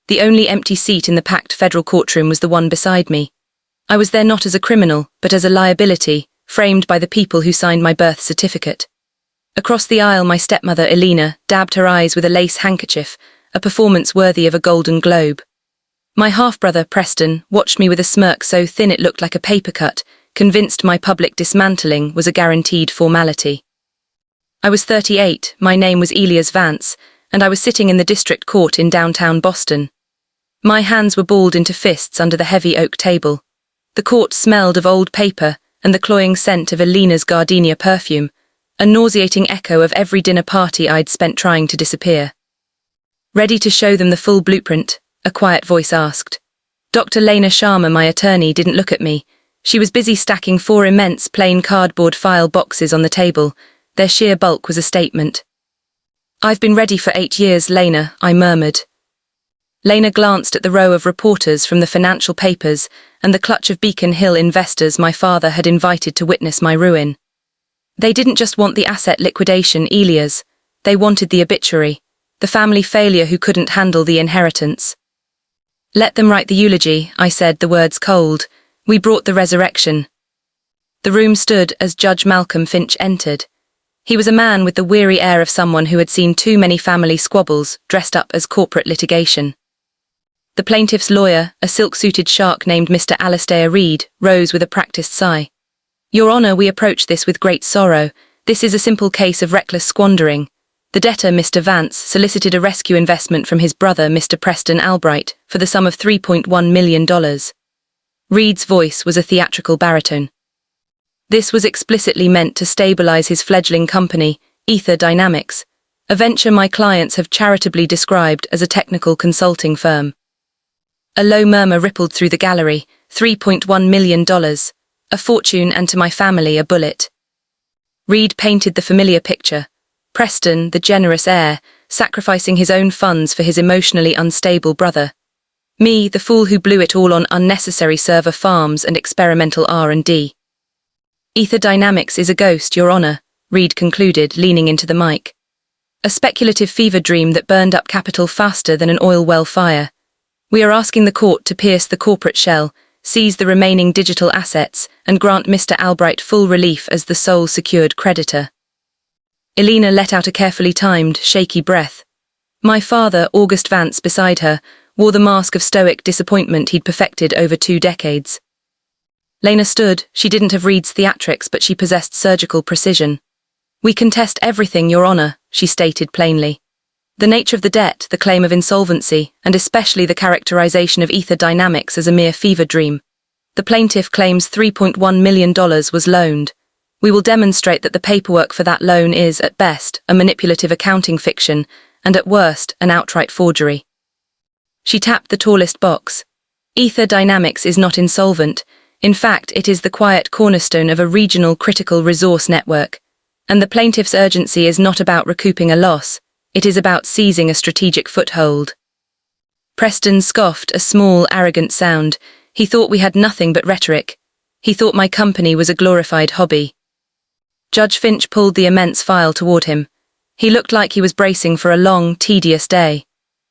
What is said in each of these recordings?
The only empty seat in the packed federal courtroom was the one beside me. I was there not as a criminal, but as a liability, framed by the people who signed my birth certificate. Across the aisle, my stepmother, Elena, dabbed her eyes with a lace handkerchief, a performance worthy of a Golden Globe. My half-brother, Preston, watched me with a smirk so thin it looked like a paper cut, convinced my public dismantling was a guaranteed formality. I was 38, my name was Elias Vance, and I was sitting in the district court in downtown Boston. My hands were balled into fists under the heavy oak table. The court smelled of old paper and the cloying scent of Elena's gardenia perfume, a nauseating echo of every dinner party I'd spent trying to disappear. Ready to show them the full blueprint? A quiet voice asked. Dr. Lena Sharma, my attorney, didn't look at me. She was busy stacking 4 immense plain cardboard file boxes on the table. Their sheer bulk was a statement. I've been ready for 8 years, Lena, I murmured. Lena glanced at the row of reporters from the financial papers and the clutch of Beacon Hill investors my father had invited to witness my ruin. They didn't just want the asset liquidation, Elias. They wanted the obituary, the family failure who couldn't handle the inheritance. Let them write the eulogy, I said, the words cold. We brought the resurrection. The room stood as Judge Malcolm Finch entered. He was a man with the weary air of someone who had seen too many family squabbles dressed up as corporate litigation. The plaintiff's lawyer, a silk-suited shark named Mr. Alastair Reed, rose with a practiced sigh. Your Honour, we approach this with great sorrow. This is a simple case of reckless squandering. The debtor, Mr. Vance, solicited a rescue investment from his brother, Mr. Preston Albright, for the sum of $3.1 million. Reed's voice was a theatrical baritone. This was explicitly meant to stabilize his fledgling company, Ether Dynamics, a venture my clients have charitably described as a technical consulting firm. A low murmur rippled through the gallery. $3.1 million. A fortune, and to my family a bullet. Reed painted the familiar picture. Preston, the generous heir, sacrificing his own funds for his emotionally unstable brother. Me, the fool who blew it all on unnecessary server farms and experimental R&D. Ether Dynamics is a ghost, Your Honour, Reed concluded, leaning into the mic. A speculative fever dream that burned up capital faster than an oil well fire. We are asking the court to pierce the corporate shell, seize the remaining digital assets, and grant Mr. Albright full relief as the sole secured creditor. Elena let out a carefully timed, shaky breath. My father, August Vance, beside her, wore the mask of stoic disappointment he'd perfected over 2 decades. Lena stood. She didn't have Reed's theatrics, but she possessed surgical precision. We contest everything, Your Honour, she stated plainly. The nature of the debt, the claim of insolvency, and especially the characterization of Ether Dynamics as a mere fever dream. The plaintiff claims $3.1 million was loaned. We will demonstrate that the paperwork for that loan is, at best, a manipulative accounting fiction, and at worst, an outright forgery. She tapped the tallest box. Ether Dynamics is not insolvent. In fact, it is the quiet cornerstone of a regional critical resource network. And the plaintiff's urgency is not about recouping a loss. It is about seizing a strategic foothold. Preston scoffed, a small, arrogant sound. He thought we had nothing but rhetoric. He thought my company was a glorified hobby. Judge Finch pulled the immense file toward him. He looked like he was bracing for a long, tedious day.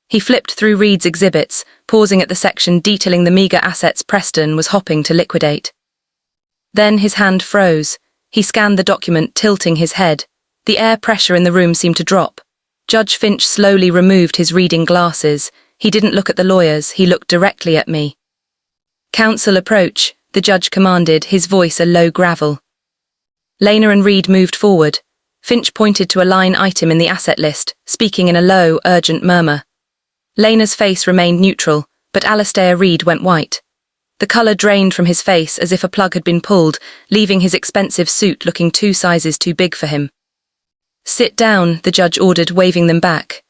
He flipped through Reed's exhibits, pausing at the section detailing the meager assets Preston was hopping to liquidate. Then his hand froze. He scanned the document, tilting his head. The air pressure in the room seemed to drop. Judge Finch slowly removed his reading glasses. He didn't look at the lawyers, he looked directly at me. Counsel, approach, the judge commanded, his voice a low gravel. Lena and Reed moved forward. Finch pointed to a line item in the asset list, speaking in a low, urgent murmur. Lena's face remained neutral, but Alastair Reed went white. The colour drained from his face as if a plug had been pulled, leaving his expensive suit looking 2 sizes too big for him. Sit down, the judge ordered, waving them back.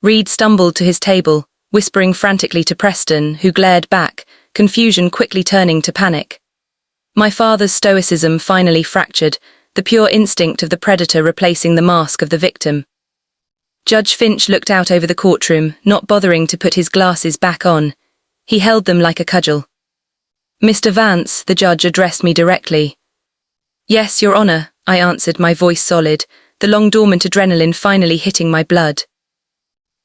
Reed stumbled to his table, whispering frantically to Preston, who glared back, confusion quickly turning to panic. My father's stoicism finally fractured, the pure instinct of the predator replacing the mask of the victim. Judge Finch looked out over the courtroom, not bothering to put his glasses back on. He held them like a cudgel. Mr. Vance, the judge addressed me directly. Yes, Your Honour, I answered, my voice solid, the long-dormant adrenaline finally hitting my blood.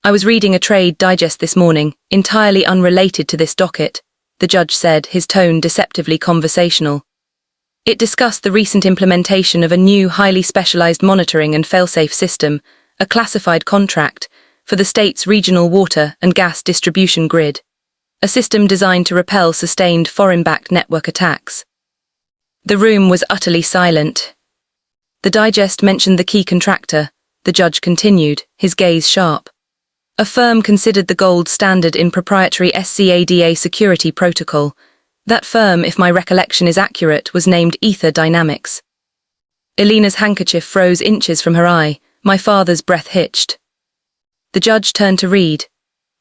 I was reading a trade digest this morning, entirely unrelated to this docket, the judge said, his tone deceptively conversational. It discussed the recent implementation of a new highly specialized monitoring and failsafe system, a classified contract, for the state's regional water and gas distribution grid, a system designed to repel sustained foreign-backed network attacks. The room was utterly silent. The digest mentioned the key contractor, the judge continued, his gaze sharp. A firm considered the gold standard in proprietary SCADA security protocol. That firm, if my recollection is accurate, was named Ether Dynamics. Elena's handkerchief froze inches from her eye. My father's breath hitched. The judge turned to read.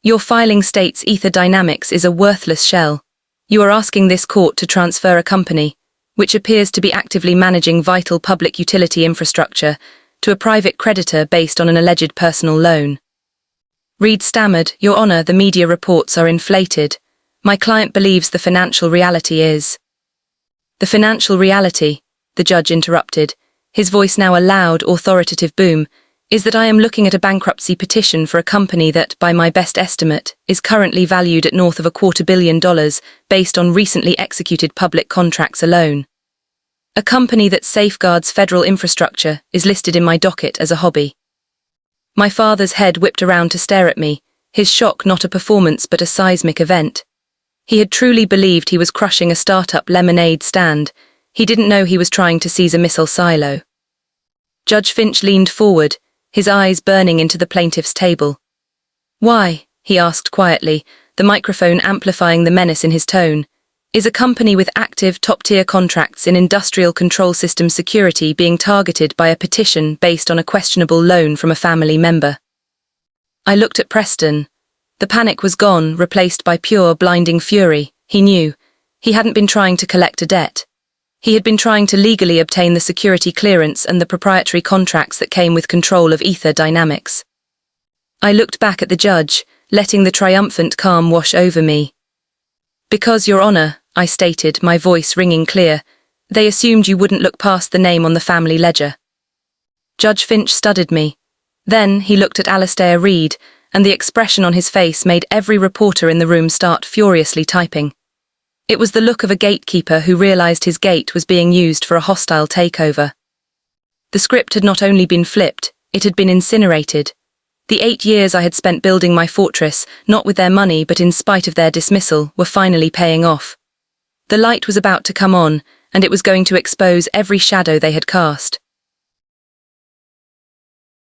Your filing states Ether Dynamics is a worthless shell. You are asking this court to transfer a company, which appears to be actively managing vital public utility infrastructure, to a private creditor based on an alleged personal loan. Reed stammered, Your Honor, the media reports are inflated. My client believes the financial reality is. The financial reality, the judge interrupted, his voice now a loud, authoritative boom, is that I am looking at a bankruptcy petition for a company that, by my best estimate, is currently valued at north of $250 million based on recently executed public contracts alone. A company that safeguards federal infrastructure is listed in my docket as a hobby. My father's head whipped around to stare at me, his shock not a performance but a seismic event. He had truly believed he was crushing a startup lemonade stand. He didn't know he was trying to seize a missile silo. Judge Finch leaned forward, his eyes burning into the plaintiff's table. Why, he asked quietly, the microphone amplifying the menace in his tone, is a company with active top-tier contracts in industrial control system security being targeted by a petition based on a questionable loan from a family member? I looked at Preston. The panic was gone, replaced by pure, blinding fury. He knew. He hadn't been trying to collect a debt. He had been trying to legally obtain the security clearance and the proprietary contracts that came with control of Ether Dynamics. I looked back at the judge, letting the triumphant calm wash over me. Because, Your Honor, I stated, my voice ringing clear, they assumed you wouldn't look past the name on the family ledger. Judge Finch studied me. Then he looked at Alastair Reed, and the expression on his face made every reporter in the room start furiously typing. It was the look of a gatekeeper who realized his gate was being used for a hostile takeover. The script had not only been flipped, it had been incinerated. The 8 years I had spent building my fortress, not with their money but in spite of their dismissal, were finally paying off. The light was about to come on, and it was going to expose every shadow they had cast.